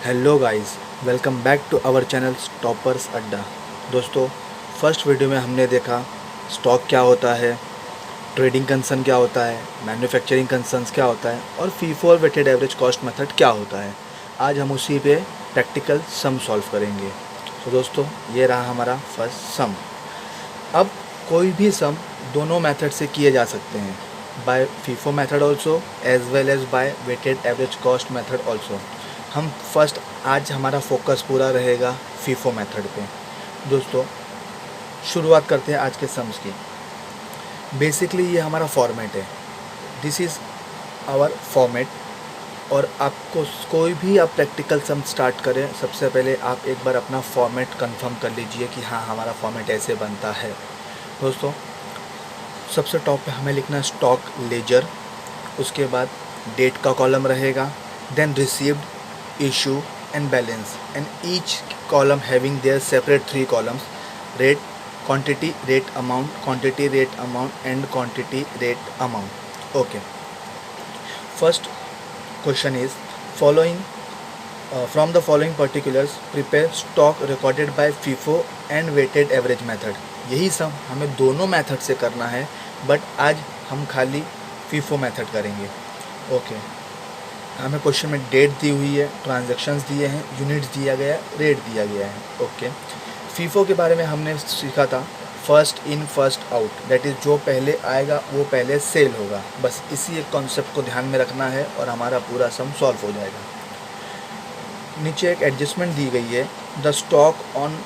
Hello guys, welcome back to our channel toppers Adda. दोस्तों, first video में हमने देखा स्टॉक क्या होता है, ट्रेडिंग कंसर्न क्या होता है, मैन्युफैक्चरिंग कंसर्न्स क्या होता है और फीफो और वेटेड एवरेज कॉस्ट मेथड क्या होता है। आज हम उसी पे प्रैक्टिकल सम सॉल्व करेंगे। तो दोस्तों, ये रहा हमारा फर्स्ट सम। अब कोई भी सम दोनों मेथड से किए जा सकते हैं, by FIFO method also as well as by weighted average cost method also. हम फर्स्ट आज हमारा फोकस पूरा रहेगा फीफो मेथड पे। दोस्तों, शुरुआत करते हैं आज के सम्स की। बेसिकली ये हमारा फॉर्मेट है, दिस इज़ आवर फॉर्मेट। और आपको कोई भी आप प्रैक्टिकल सम स्टार्ट करें, सबसे पहले आप एक बार अपना फॉर्मेट कंफर्म कर लीजिए कि हाँ, हमारा फॉर्मेट ऐसे बनता है। दोस्तों, सबसे टॉप पे हमें लिखना है स्टॉक लेजर, उसके बाद डेट का कॉलम रहेगा, then received, issue and balance, and each column having their separate three columns: rate, quantity, rate amount, quantity, rate amount and quantity, rate amount. Okay, first question is following from the following particulars prepare stock recorded by FIFO and weighted average method. यही सब हमें दोनों method से करना है, but आज हम खाली FIFO मेथड करेंगे। ओके, हमें क्वेश्चन में डेट दी हुई है, ट्रांजैक्शंस दिए हैं, यूनिट्स दिया गया है, रेट दिया गया है। ओके, फीफो के बारे में हमने सीखा था first in first out, that is जो पहले आएगा वो पहले सेल होगा। बस इसी एक कॉन्सेप्ट को ध्यान में रखना है और हमारा पूरा सम सॉल्व हो जाएगा। नीचे एक एडजस्टमेंट दी गई है, the stock on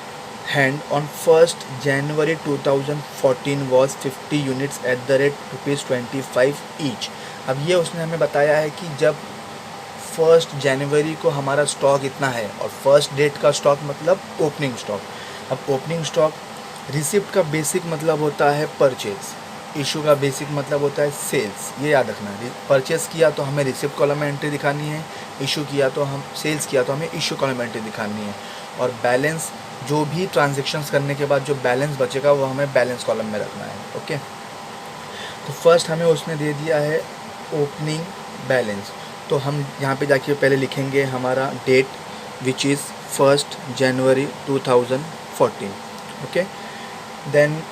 hand on 1 January 2014 was 50 units at the rate ₹25 each. अब ये उसने हमें बताया है कि जब 1 जनवरी को हमारा स्टॉक इतना है, और फर्स्ट डेट का स्टॉक मतलब ओपनिंग स्टॉक। अब ओपनिंग स्टॉक, रिसिप्ट का बेसिक मतलब होता है परचेज, इशू का बेसिक मतलब होता है सेल्स। ये याद रखना है, परचेज किया तो हमें रिसिप्ट कॉलम में एंट्री दिखानी है, इशू किया तो हम सेल्स किया तो हमें इशू कॉलम में एंट्री दिखानी है, और बैलेंस, जो भी ट्रांजेक्शन्स करने के बाद जो बैलेंस बचेगा वो हमें बैलेंस कॉलम में रखना है। ओके, तो फर्स्ट हमें उसने दे दिया है ओपनिंग बैलेंस, तो हम यहाँ पे जाके पहले लिखेंगे हमारा date which is 1 January 2014। Okay, then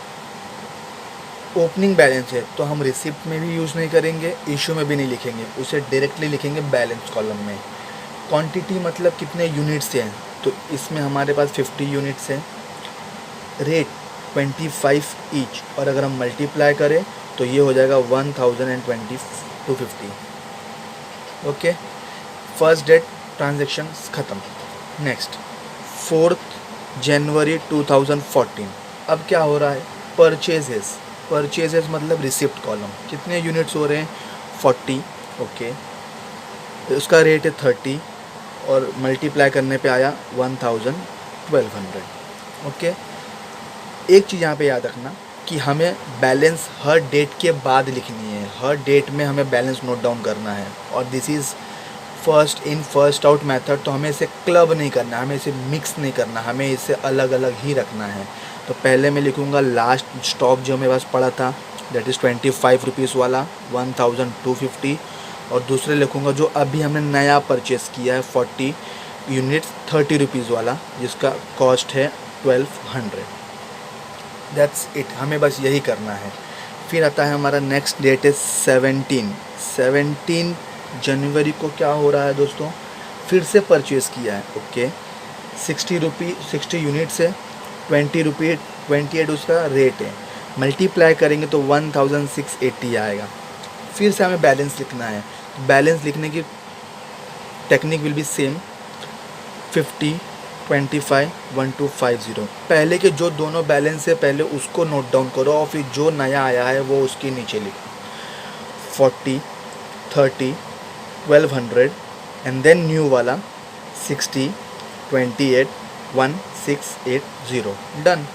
opening balance है तो हम रिसिप्ट में भी यूज़ नहीं करेंगे, इशू में भी नहीं लिखेंगे, उसे डायरेक्टली लिखेंगे बैलेंस कॉलम में। क्वांटिटी मतलब कितने यूनिट्स हैं, तो इसमें हमारे पास 50 यूनिट्स हैं, रेट 25 ईच, और अगर हम मल्टीप्लाई करें तो ये हो जाएगा 1020 ओके, फर्स्ट डेट ट्रांजेक्शन ख़त्म। नेक्स्ट 4 जनवरी 2014, अब क्या हो रहा है, परचेजेस। परचेजेस मतलब रिसिप्ट कॉलम, कितने यूनिट्स हो रहे हैं 40। ओके, उसका रेट है 30 और मल्टीप्लाई करने पे आया 1200। ओके, एक चीज़ यहाँ पे याद रखना कि हमें बैलेंस हर डेट के बाद लिखनी है, हर डेट में हमें बैलेंस नोट डाउन करना है, और this is first in first out method. तो हमें इसे क्लब नहीं करना, हमें इसे मिक्स नहीं करना, हमें इसे अलग अलग ही रखना है। तो पहले मैं लिखूँगा लास्ट स्टॉक जो मेरे पास पड़ा था, दैट इज़ 25 रुपीज़ वाला 1250, और दूसरे लिखूँगा जो अभी हमने नया परचेस किया है 40 यूनिट्स 30 रुपीज़ वाला, जिसका कॉस्ट है 1200। दैट्स इट, हमें बस यही करना है। फिर आता है हमारा नेक्स्ट डेट है 17 जनवरी को क्या हो रहा है दोस्तों, फिर से परचेज़ किया है। ओके, 60 यूनिट्स है, 28 उसका रेट है, मल्टीप्लाई करेंगे तो 1680 आएगा। फिर से हमें बैलेंस लिखना है, बैलेंस लिखने की टेक्निक विल बी सेम, 50 25 1250। पहले के जो दोनों बैलेंस है पहले उसको नोट डाउन करो, और फिर जो नया आया है वो उसके नीचे लिखो, 40 30 1200, एंड देन न्यू वाला 60 28 1680, डन।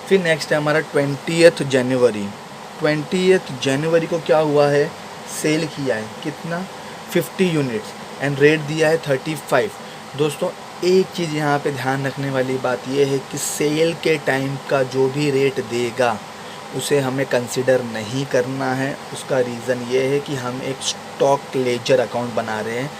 फिर नेक्स्ट है हमारा 20 जनवरी। 20 जनवरी को क्या हुआ है, सेल किया है, कितना 50 यूनिट्स, एंड रेट दिया है 35। दोस्तों, एक चीज़ यहाँ पे ध्यान रखने वाली बात यह है कि सेल के टाइम का जो भी रेट देगा उसे हमें कंसिडर नहीं करना है। उसका रीज़न ये है कि हम एक स्टॉक लेजर अकाउंट बना रहे हैं,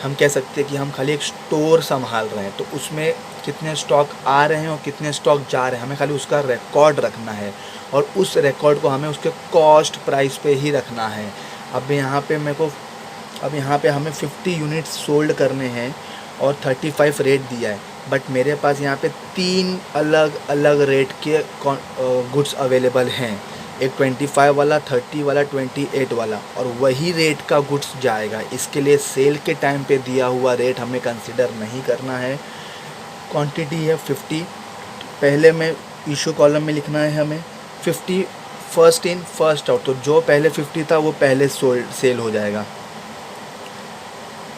हम कह सकते हैं कि हम खाली एक स्टोर संभाल रहे हैं, तो उसमें कितने स्टॉक आ रहे हैं और कितने स्टॉक जा रहे हैं हमें खाली उसका रिकॉर्ड रखना है, और उस रिकॉर्ड को हमें उसके कॉस्ट प्राइस पे ही रखना है। अब यहाँ पे हमें 50 यूनिट्स सोल्ड करने हैं और 35 रेट दिया है, बट मेरे पास यहाँ पे 3 अलग अलग रेट के गुड्स अवेलेबल हैं, एक 25 वाला, 30 वाला, 28 वाला, और वही रेट का गुड्स जाएगा। इसके लिए सेल के टाइम पे दिया हुआ रेट हमें कंसिडर नहीं करना है। क्वांटिटी है 50, पहले में इशू कॉलम में लिखना है हमें 50 फर्स्ट इन फर्स्ट आउट, तो जो पहले 50 था वो पहले सेल हो जाएगा।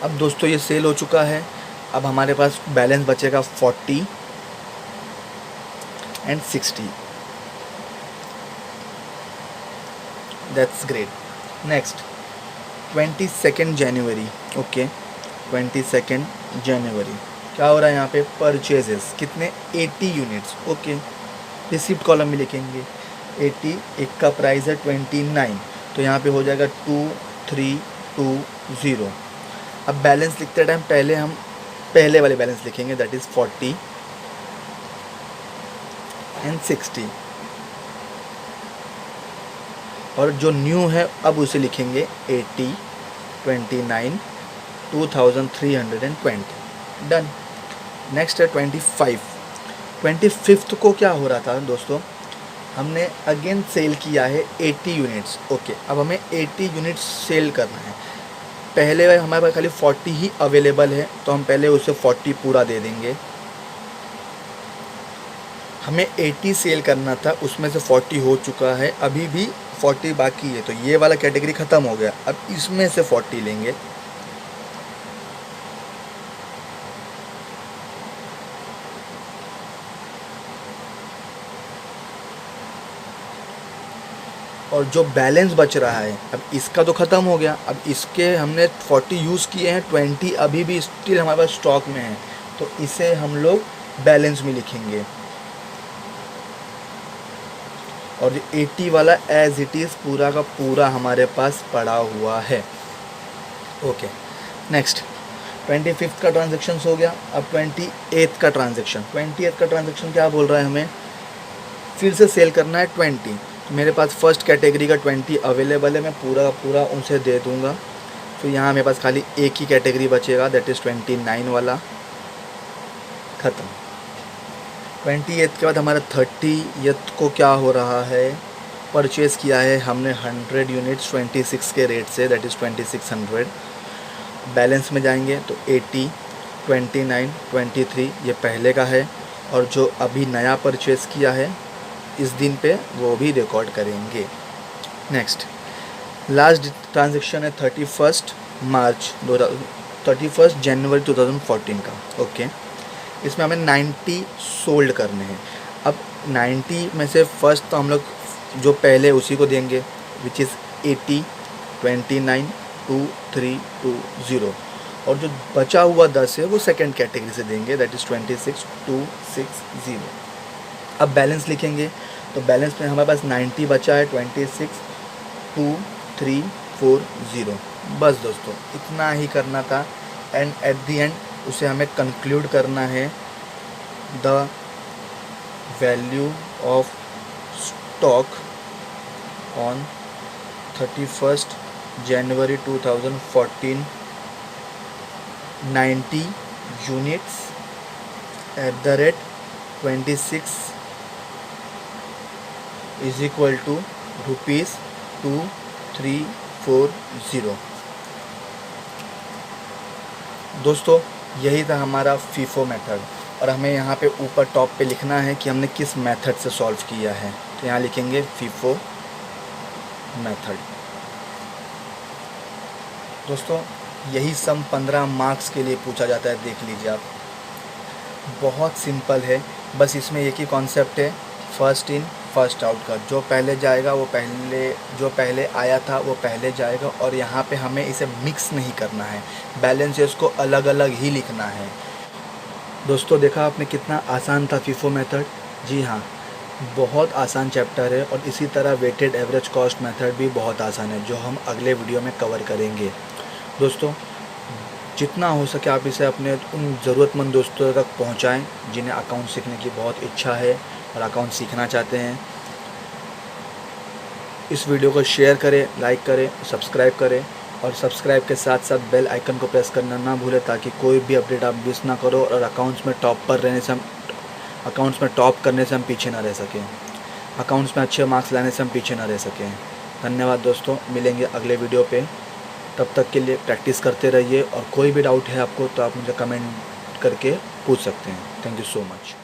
अब दोस्तों ये सेल हो चुका है, अब हमारे पास बैलेंस बचेगा 40 and 60। That's great. Next 22 January, okay 22 जनवरी क्या हो रहा है यहाँ पे, परचेजेस कितने 80 यूनिट्स, ओके रिसिप्ट कॉलम में लिखेंगे 80, एक का प्राइस है 29, तो यहाँ पे हो जाएगा 2320। अब बैलेंस लिखते टाइम पहले हम पहले वाले बैलेंस लिखेंगे, दैट इज़ 40 एंड 60, और जो न्यू है अब उसे लिखेंगे 80, 29, 2320। डन। नेक्स्ट है 25 को क्या हो रहा था दोस्तों, हमने अगेन सेल किया है 80 यूनिट्स, ओके अब हमें 80 यूनिट्स सेल करना है। पहले हमारे पास खाली 40 ही अवेलेबल है, तो हम पहले उसे 40 पूरा दे देंगे। हमें 80 सेल करना था, उसमें से 40 हो चुका है, अभी भी 40 बाकी है, तो ये वाला कैटेगरी ख़त्म हो गया। अब इसमें से 40 लेंगे, और जो बैलेंस बच रहा है, अब इसका तो ख़त्म हो गया, अब इसके हमने 40 यूज़ किए हैं, 20 अभी भी स्टिल हमारे पास स्टॉक में है, तो इसे हम लोग बैलेंस में लिखेंगे, और 80 वाला एज इट इज़ पूरा का पूरा हमारे पास पड़ा हुआ है। ओके नेक्स्ट 25 का ट्रांजेक्शन हो गया। अब 28 का ट्रांजेक्शन क्या बोल रहा है, हमें फिर से सेल करना है 20। मेरे पास फर्स्ट कैटेगरी का 20 अवेलेबल है, मैं पूरा का पूरा उनसे दे दूंगा। फिर यहाँ मेरे पास खाली एक ही कैटेगरी बचेगा, दैट इज़ 29 वाला, ख़त्म। 28 के बाद हमारा 30th को क्या हो रहा है, परचेज़ किया है हमने 100 यूनिट्स 26 के रेट से, दैट इज़ 2600। बैलेंस में जाएंगे तो 80, 29, 23 ये पहले का है, और जो अभी नया परचेज़ किया है इस दिन पे वो भी रिकॉर्ड करेंगे। नेक्स्ट लास्ट ट्रांजेक्शन है 31 जनवरी 2014 का, ओके इसमें हमें 90 सोल्ड करने हैं। अब 90 में से फर्स्ट तो हम लोग जो पहले उसी को देंगे, विच इज़ 80, 29, 2320, और जो बचा हुआ 10 है वो सेकंड कैटेगरी से देंगे, दैट इज़ 26260। अब बैलेंस लिखेंगे, तो बैलेंस में हमारे पास 90 बचा है, 262,340। बस दोस्तों इतना ही करना था, एंड एट द एंड उसे हमें कंक्लूड करना है, the value of stock on 31 January 2014, 90 units at the rate 26 is equal to ₹2340। दोस्तों यही था हमारा फीफो मेथड, और हमें यहाँ पे ऊपर टॉप पे लिखना है कि हमने किस मेथड से सॉल्व किया है, तो यहाँ लिखेंगे फीफो मेथड। दोस्तों यही सम 15 मार्क्स के लिए पूछा जाता है, देख लीजिए आप, बहुत सिंपल है, बस इसमें एक ही कॉन्सेप्ट है, फर्स्ट इन फर्स्ट आउट का। जो पहले जाएगा वो जो पहले आया था वो पहले जाएगा, और यहाँ पे हमें इसे मिक्स नहीं करना है, बैलेंसेस को अलग अलग ही लिखना है। दोस्तों देखा आपने कितना आसान था फीफो मेथड, जी हाँ बहुत आसान चैप्टर है, और इसी तरह वेटेड एवरेज कॉस्ट मेथड भी बहुत आसान है, जो हम अगले वीडियो में कवर करेंगे। दोस्तों जितना हो सके आप इसे अपने उन ज़रूरतमंद दोस्तों तक पहुंचाएं जिन्हें अकाउंट सीखने की बहुत इच्छा है और अकाउंट सीखना चाहते हैं। इस वीडियो को शेयर करें, लाइक करें, सब्सक्राइब करें और सब्सक्राइब के साथ साथ बेल आइकन को प्रेस करना ना भूलें ताकि कोई भी अपडेट आप मिस ना करो और अकाउंट्स में टॉप करने से हम पीछे ना रह सकें, अकाउंट्स में अच्छे मार्क्स लाने से हम पीछे ना रह सकें। धन्यवाद दोस्तों, मिलेंगे अगले वीडियो पे। तब तक के लिए प्रैक्टिस करते रहिए और कोई भी डाउट है आपको तो आप मुझे कमेंट करके पूछ सकते हैं। Thank you so much.